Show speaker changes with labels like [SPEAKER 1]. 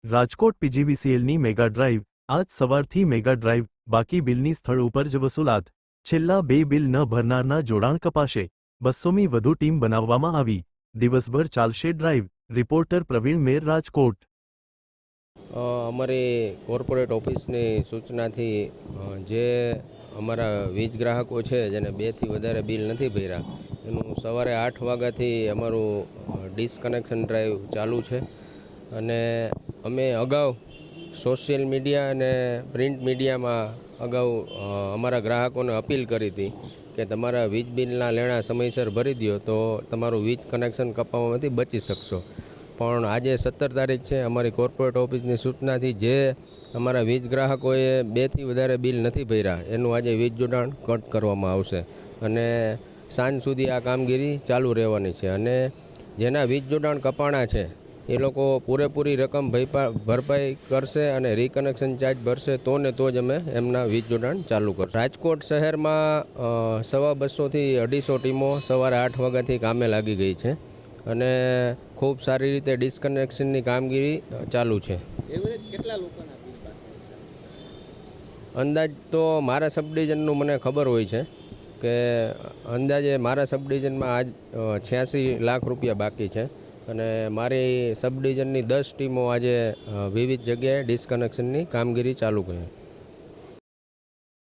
[SPEAKER 1] Rajkot પીજીવીસીએલની mega drive આજ સવારથી mega drive બાકી બિલની સ્થળ ઉપર જ વસૂલાત છેલ્લા 2 બિલ ન ભરનારના જોડાણ કપાશે 200મી વધુ ટીમ બનાવવામાં આવી દિવસભર ચાલશે ડ્રાઈવ રિપોર્ટર પ્રવીણ મેર રાજકોટ
[SPEAKER 2] અમારી કોર્પોરેટ ઓફિસની સૂચનાથી જે અમારા વીજ ગ્રાહકો છે જેને 2થી વધારે બિલ નથી ભર્યા એનું સવારે 8 વાગ્યાથી અમારું ડિસ્કનેક્શન ડ્રાઈવ ચાલુ છે અને અમે અગાઉ સોશિયલ મીડિયા અને પ્રિન્ટ મીડિયામાં અગાઉ અમારા ગ્રાહકોને અપીલ કરી હતી કે તમારા વીજ બિલના લેણા સમયસર ભરી દો તો તમારું વીજ કનેક્શન કપાવવામાંથી બચી શકશો. પણ આજે 17 તારીખ છે. અમારી કોર્પોરેટ ઓફિસની સૂચનાથી જે અમારા વીજ ગ્રાહકોએ 2થી વધારે બિલ નથી ભર્યા એનું આજે વીજ જોડાણ કટ કરવામાં આવશે અને સાંજ સુધી આ કામગીરી ચાલુ રહેવાની છે અને જેના વીજ જોડાણ કપાણા છે એ લોકો પૂરેપૂરી રકમ ભરપાઈ કરશે અને રીકનેક્શન ચાર્જ ભરશે તો ને તો જ અમે એમના વીજ જોડાણ ચાલુ કરશું. રાજકોટ શહેરમાં 250થી 250 ટીમો સવારે 8 વાગ્યાથી કામે લાગી ગઈ છે અને ખૂબ સારી રીતે ડિસ્કનેક્શનની કામગીરી ચાલુ છે.
[SPEAKER 3] એવરેજ કેટલા લોકોના બિલ બાકી છે?
[SPEAKER 2] અંદાજ તો મારા સબડિવિઝનનું મને ખબર હોય છે કે અંદાજે મારા સબડિવિઝનમાં આજ 86 લાખ રૂપિયા બાકી છે અને મારી સબડિવિઝનની 10 ટીમો આજે વિવિધ જગ્યાએ ડિસ્કનેક્શનની કામગીરી ચાલુ કરી.